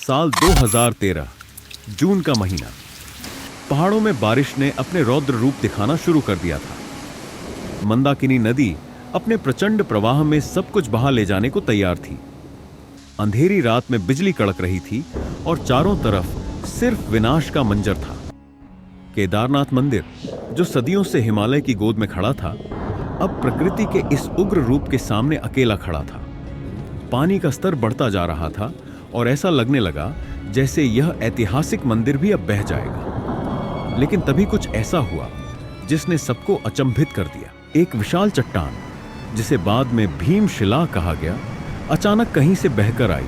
साल 2013, जून का महीना। पहाड़ों में बारिश ने अपने रौद्र रूप दिखाना शुरू कर दिया था। मंदाकिनी नदी अपने प्रचंड प्रवाह में सब कुछ बहा ले जाने को तैयार थी। अंधेरी रात में बिजली कड़क रही थी और चारों तरफ सिर्फ विनाश का मंजर था। केदारनाथ मंदिर, जो सदियों से हिमालय की गोद में खड़ा था, अब प्रकृति के इस उग्र रूप के सामने अकेला खड़ा था। पानी का स्तर बढ़ता जा रहा था और ऐसा लगने लगा जैसे यह ऐतिहासिक मंदिर भी अब बह जाएगा। लेकिन तभी कुछ ऐसा हुआ जिसने सबको अचंभित कर दिया। एक विशाल चट्टान, जिसे बाद में भीमशिला कहा गया, अचानक कहीं से बहकर आई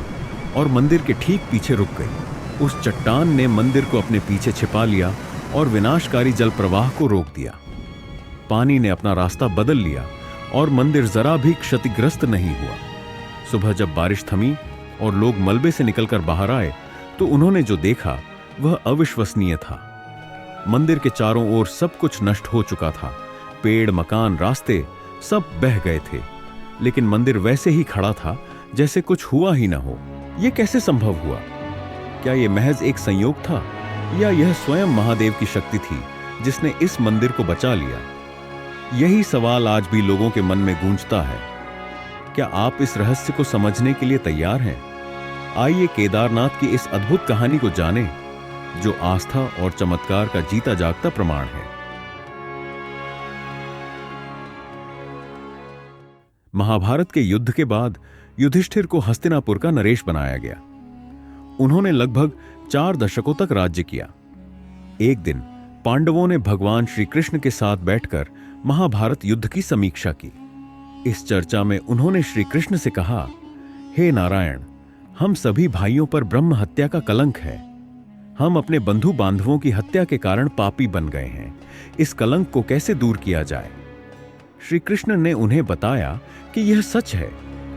और मंदिर के ठीक पीछे रुक गई। उस चट्टान ने मंदिर को अपने पीछे छिपा लिया और विनाशकारी जल प्रवाह को रोक दिया। पानी ने अपना रास्ता बदल लिया और मंदिर जरा भी क्षतिग्रस्त नहीं हुआ। सुबह जब बारिश थमी और लोग मलबे से निकलकर बाहर आए तो उन्होंने जो देखा वह अविश्वसनीय था। मंदिर के चारों ओर सब कुछ नष्ट हो चुका था। पेड़, मकान, रास्ते सब बह गए थे, लेकिन मंदिर वैसे ही खड़ा था जैसे कुछ हुआ ही न हो। यह कैसे संभव हुआ? क्या यह महज एक संयोग था या यह स्वयं महादेव की शक्ति थी जिसने इस मंदिर को बचा लिया? यही सवाल आज भी लोगों के मन में गूंजता है। क्या आप इस रहस्य को समझने के लिए तैयार हैं? आइए केदारनाथ की इस अद्भुत कहानी को जानें, जो आस्था और चमत्कार का जीता जागता प्रमाण है। महाभारत के युद्ध के बाद युधिष्ठिर को हस्तिनापुर का नरेश बनाया गया। उन्होंने लगभग 4 दशकों तक राज्य किया। एक दिन पांडवों ने भगवान श्री कृष्ण के साथ बैठकर महाभारत युद्ध की समीक्षा की। इस चर्चा में उन्होंने श्री कृष्ण से कहा, हे नारायण, हम सभी भाइयों पर ब्रह्म हत्या का कलंक है। हम अपने बंधु बांधवों की हत्या के कारण पापी बन गए हैं। इस कलंक को कैसे दूर किया जाए? श्री कृष्ण ने उन्हें बताया कि यह सच है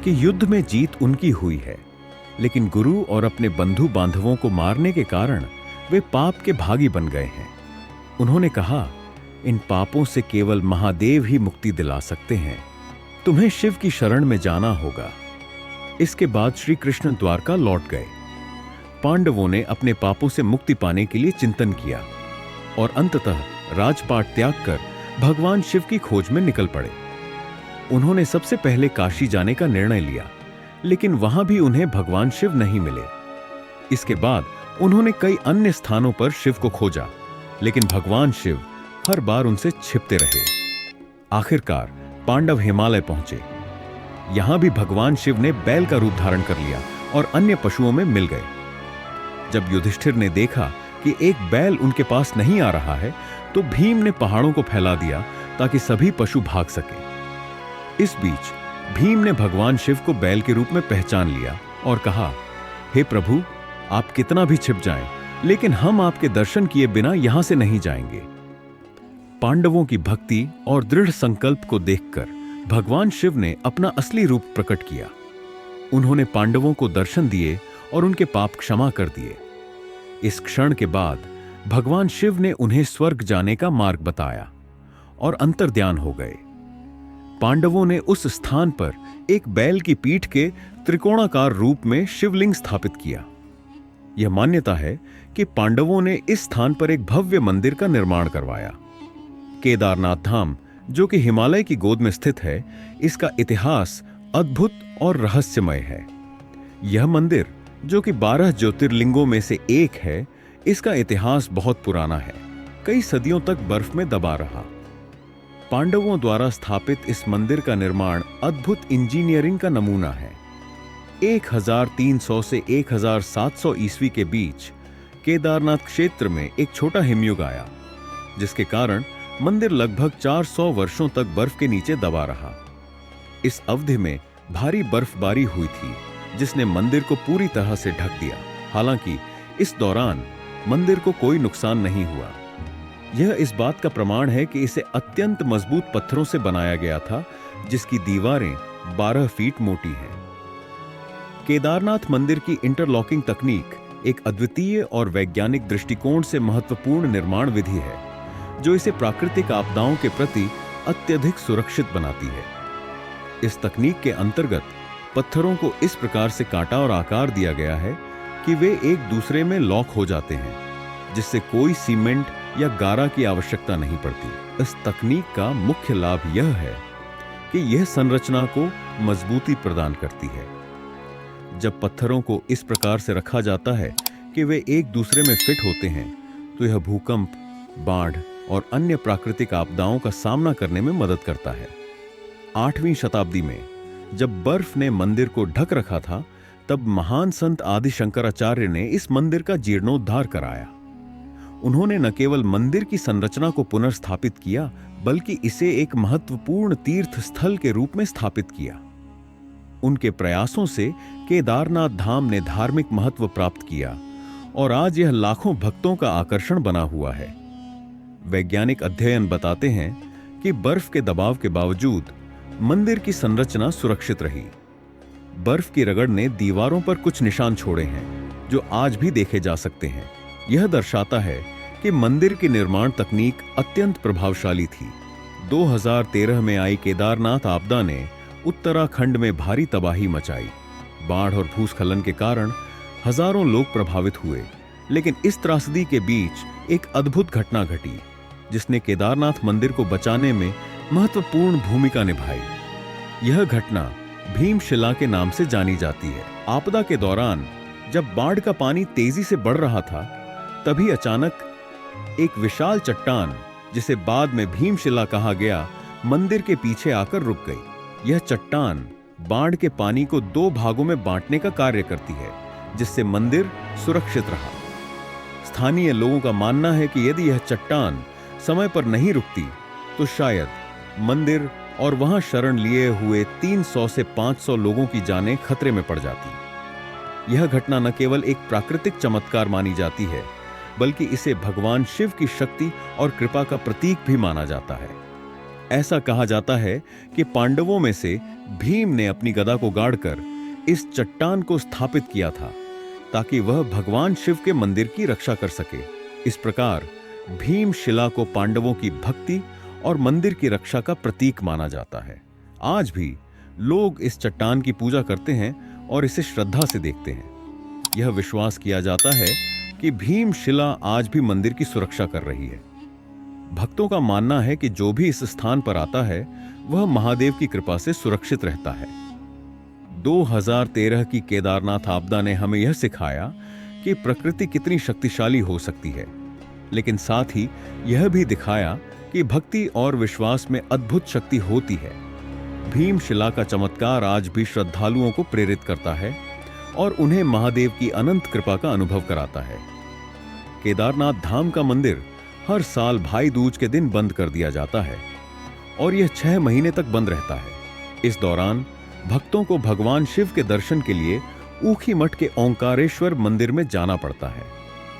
कि युद्ध में जीत उनकी हुई है, लेकिन गुरु और अपने बंधु बांधवों को मारने के कारण वे पाप के भागी बन गए हैं। उन्होंने कहा, इन पापों से केवल महादेव ही मुक्ति दिला सकते हैं। तुम्हें शिव की शरण में जाना होगा। इसके बाद श्री कृष्ण द्वारका लौट गए। पांडवों ने अपने पापों से मुक्ति पाने के लिए चिंतन किया और अंततः राजपाट त्याग कर भगवान शिव की खोज में निकल पड़े। उन्होंने सबसे पहले काशी जाने का निर्णय लिया, लेकिन वहां भी उन्हें भगवान शिव नहीं मिले। इसके बाद उन्होंने कई अन्य स्थानों पर शिव को खोजा, लेकिन भगवान शिव हर बार उनसे छिपते रहे। आखिरकार पांडव हिमालय पहुंचे। यहां भी भगवान शिव ने बैल का रूप धारण कर लिया और अन्य पशुओं में मिल गए। जब युधिष्ठिर ने देखा कि एक बैल उनके पास नहीं आ रहा है, तो भीम ने पहाड़ों को फैला दिया ताकि सभी पशु भाग सके। इस बीच भीम ने भगवान शिव को बैल के रूप में पहचान लिया और कहा, हे प्रभु, आप कितना भी छिप जाएं, लेकिन हम आपके दर्शन किए बिना यहां से नहीं जाएंगे। पांडवों की भक्ति और दृढ़ संकल्प को देखकर भगवान शिव ने अपना असली रूप प्रकट किया। उन्होंने पांडवों को दर्शन दिए और उनके पाप क्षमा कर दिए। इस क्षण के बाद भगवान शिव ने उन्हें स्वर्ग जाने का मार्ग बताया और अंतर्ध्यान हो गए। पांडवों ने उस स्थान पर एक बैल की पीठ के त्रिकोणाकार रूप में शिवलिंग स्थापित किया। यह मान्यता है कि पांडवों ने इस स्थान पर एक भव्य मंदिर का निर्माण करवाया। केदारनाथ धाम, जो कि हिमालय की गोद में स्थित है, इसका इतिहास अद्भुत और रहस्यमय है। यह मंदिर, जो कि 12 ज्योतिर्लिंगों में से एक है, इसका इतिहास बहुत पुराना है। कई सदियों तक बर्फ में दबा रहा। पांडवों द्वारा स्थापित इस मंदिर का निर्माण अद्भुत इंजीनियरिंग का नमूना है। 1300 से 1700 ईस्वी के बीच केदारनाथ क्षेत्र में एक छोटा हिमयुग आया, जिसके कारण मंदिर लगभग 400 वर्षों तक बर्फ के नीचे दबा रहा। इस अवधि में भारी बर्फबारी हुई थी, जिसने मंदिर को पूरी तरह से ढक दिया। हालांकि इस दौरान मंदिर को कोई नुकसान नहीं हुआ। यह इस बात का प्रमाण है कि इसे अत्यंत मजबूत पत्थरों से बनाया गया था, जिसकी दीवारें 12 फीट मोटी हैं। केदारनाथ मंदिर की इंटरलॉकिंग तकनीक एक अद्वितीय और वैज्ञानिक दृष्टिकोण से महत्वपूर्ण निर्माण विधि है, जो इसे प्राकृतिक आपदाओं के प्रति अत्यधिक सुरक्षित बनाती है। इस तकनीक के अंतर्गत पत्थरों को इस प्रकार से काटा और आकार दिया गया है कि वे एक दूसरे में लॉक हो जाते हैं, जिससे कोई सीमेंट या गारा की आवश्यकता नहीं पड़ती। इस तकनीक का मुख्य लाभ यह है कि यह संरचना को मजबूती प्रदान करती है। जब पत्थरों को इस प्रकार से रखा जाता है कि वे एक दूसरे में फिट होते हैं, तो यह भूकंप, बाढ़ और अन्य प्राकृतिक आपदाओं का सामना करने में मदद करता है। 8वीं शताब्दी में जब बर्फ ने मंदिर को ढक रखा था, तब महान संत आदि शंकराचार्य ने इस मंदिर का जीर्णोद्धार कराया। उन्होंने न केवल मंदिर की संरचना को पुनर्स्थापित किया, बल्कि इसे एक महत्वपूर्ण तीर्थ स्थल के रूप में स्थापित किया। उनके प्रयासों से केदारनाथ धाम ने धार्मिक महत्व प्राप्त किया और आज यह लाखों भक्तों का आकर्षण बना हुआ है। वैज्ञानिक अध्ययन बताते हैं कि बर्फ के दबाव के बावजूद मंदिर की संरचना सुरक्षित रही। बर्फ की रगड़ ने दीवारों पर कुछ निशान छोड़े हैं, जो आज भी देखे जा सकते हैं। यह दर्शाता है कि मंदिर की निर्माण तकनीक अत्यंत प्रभावशाली थी। 2013 में आई केदारनाथ आपदा ने उत्तराखंड में भारी तबाही मचाई। बाढ़ और भूस्खलन के कारण हजारों लोग प्रभावित हुए, लेकिन इस त्रासदी के बीच एक अद्भुत घटना घटी, जिसने केदारनाथ मंदिर को बचाने में महत्वपूर्ण भूमिका निभाई। यह घटना भीमशिला के नाम से जानी जाती है। आपदा के दौरान जब बाढ़ का पानी तेजी से बढ़ रहा था, तभी अचानक एक विशाल चट्टान, जिसे बाद में भीमशिला कहा गया, मंदिर के पीछे आकर रुक गई। यह चट्टान बाढ़ के पानी को 2 भागों में बांटने का कार्य करती है, जिससे मंदिर सुरक्षित रहा। स्थानीय लोगों का मानना है कि यदि यह चट्टान समय पर नहीं रुकती, तो शायद मंदिर और वहां शरण लिए हुए 300 से 500 लोगों की जानें खतरे में पड़ जाती। यह घटना न केवल एक प्राकृतिक चमत्कार मानी जाती है, बल्कि इसे भगवान शिव की शक्ति और कृपा का प्रतीक भी माना जाता है। ऐसा कहा जाता है कि पांडवों में से भीम ने अपनी गदा को गाड़कर इस चट्टान को स्थापित किया था, ताकि वह भगवान शिव के मंदिर की रक्षा कर सके। इस प्रकार भीमशिला को पांडवों की भक्ति और मंदिर की रक्षा का प्रतीक माना जाता है। आज भी लोग इस चट्टान की पूजा करते हैं और इसे श्रद्धा से देखते हैं। यह विश्वास किया जाता है कि भीमशिला आज भी मंदिर की सुरक्षा कर रही है। भक्तों का मानना है कि जो भी इस स्थान पर आता है, वह महादेव की कृपा से सुरक्षित रहता है। 2013 की केदारनाथ आपदा ने हमें यह सिखाया कि प्रकृति कितनी शक्तिशाली हो सकती है, लेकिन साथ ही यह भी दिखाया कि भक्ति और विश्वास में अद्भुत शक्ति होती है। भीमशिला का चमत्कार आज भी श्रद्धालुओं को प्रेरित करता है और उन्हें महादेव की अनंत कृपा का अनुभव कराता है। केदारनाथ धाम का मंदिर हर साल भाई दूज के दिन बंद कर दिया जाता है और यह 6 महीने तक बंद रहता है। इस दौरान भक्तों को भगवान शिव के दर्शन के लिए ऊखीमठ के ओंकारेश्वर मंदिर में जाना पड़ता है।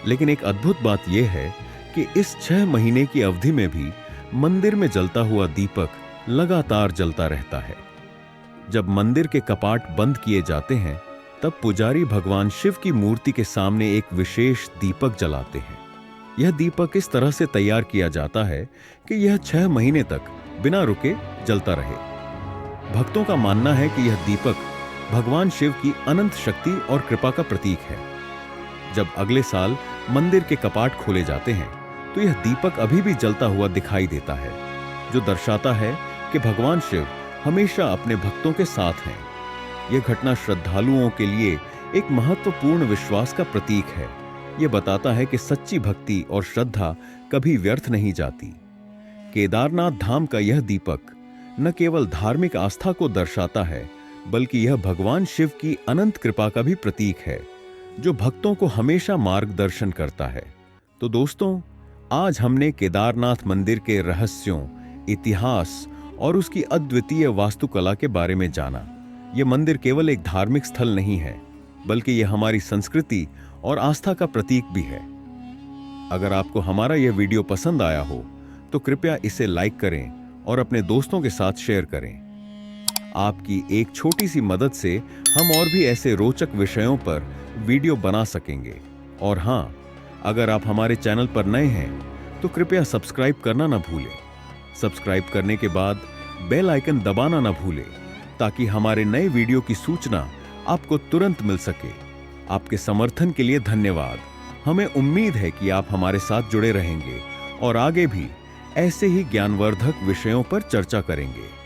लेकिन एक अद्भुत बात यह है कि इस 6 महीने की अवधि में भी मंदिर में जलता हुआ दीपक लगातार जलता रहता है। जब मंदिर के कपाट बंद किए जाते हैं, तब पुजारी भगवान शिव की मूर्ति के सामने एक विशेष दीपक जलाते हैं। यह दीपक इस तरह से तैयार किया जाता है कि यह 6 महीने तक बिना रुके जलता रहे। भक्तों का मानना है कि यह दीपक भगवान शिव की अनंत शक्ति और कृपा का प्रतीक है। जब अगले साल मंदिर के कपाट खोले जाते हैं, तो यह दीपक अभी भी जलता हुआ दिखाई देता है, जो दर्शाता है कि भगवान शिव हमेशा अपने भक्तों के साथ हैं। यह घटना श्रद्धालुओं के लिए एक महत्वपूर्ण विश्वास का प्रतीक है। यह बताता है कि सच्ची भक्ति और श्रद्धा कभी व्यर्थ नहीं जाती। केदारनाथ धाम का यह दीपक न केवल धार्मिक आस्था को दर्शाता है, बल्कि यह भगवान शिव की अनंत कृपा का भी प्रतीक है, जो भक्तों को हमेशा मार्गदर्शन करता है। तो दोस्तों, आज हमने केदारनाथ मंदिर के रहस्यों, इतिहास और उसकी अद्वितीय वास्तुकला के बारे में जाना। यह मंदिर केवल एक धार्मिक स्थल नहीं है, बल्कि यह हमारी संस्कृति और आस्था का प्रतीक भी है। अगर आपको हमारा यह वीडियो पसंद आया हो, तो कृपया इसे लाइक करें और अपने दोस्तों के साथ शेयर करें। आपकी एक छोटी सी मदद से हम और भी ऐसे रोचक विषयों पर वीडियो बना सकेंगे। और हाँ, अगर आप हमारे चैनल पर नए हैं, तो कृपया सब्सक्राइब करना ना भूलें। सब्सक्राइब करने के बाद बेल आइकन दबाना ना भूलें, ताकि हमारे नए वीडियो की सूचना आपको तुरंत मिल सके। आपके समर्थन के लिए धन्यवाद। हमें उम्मीद है कि आप हमारे साथ जुड़े रहेंगे और आगे भी ऐसे ही ज्ञानवर्धक विषयों पर चर्चा करेंगे।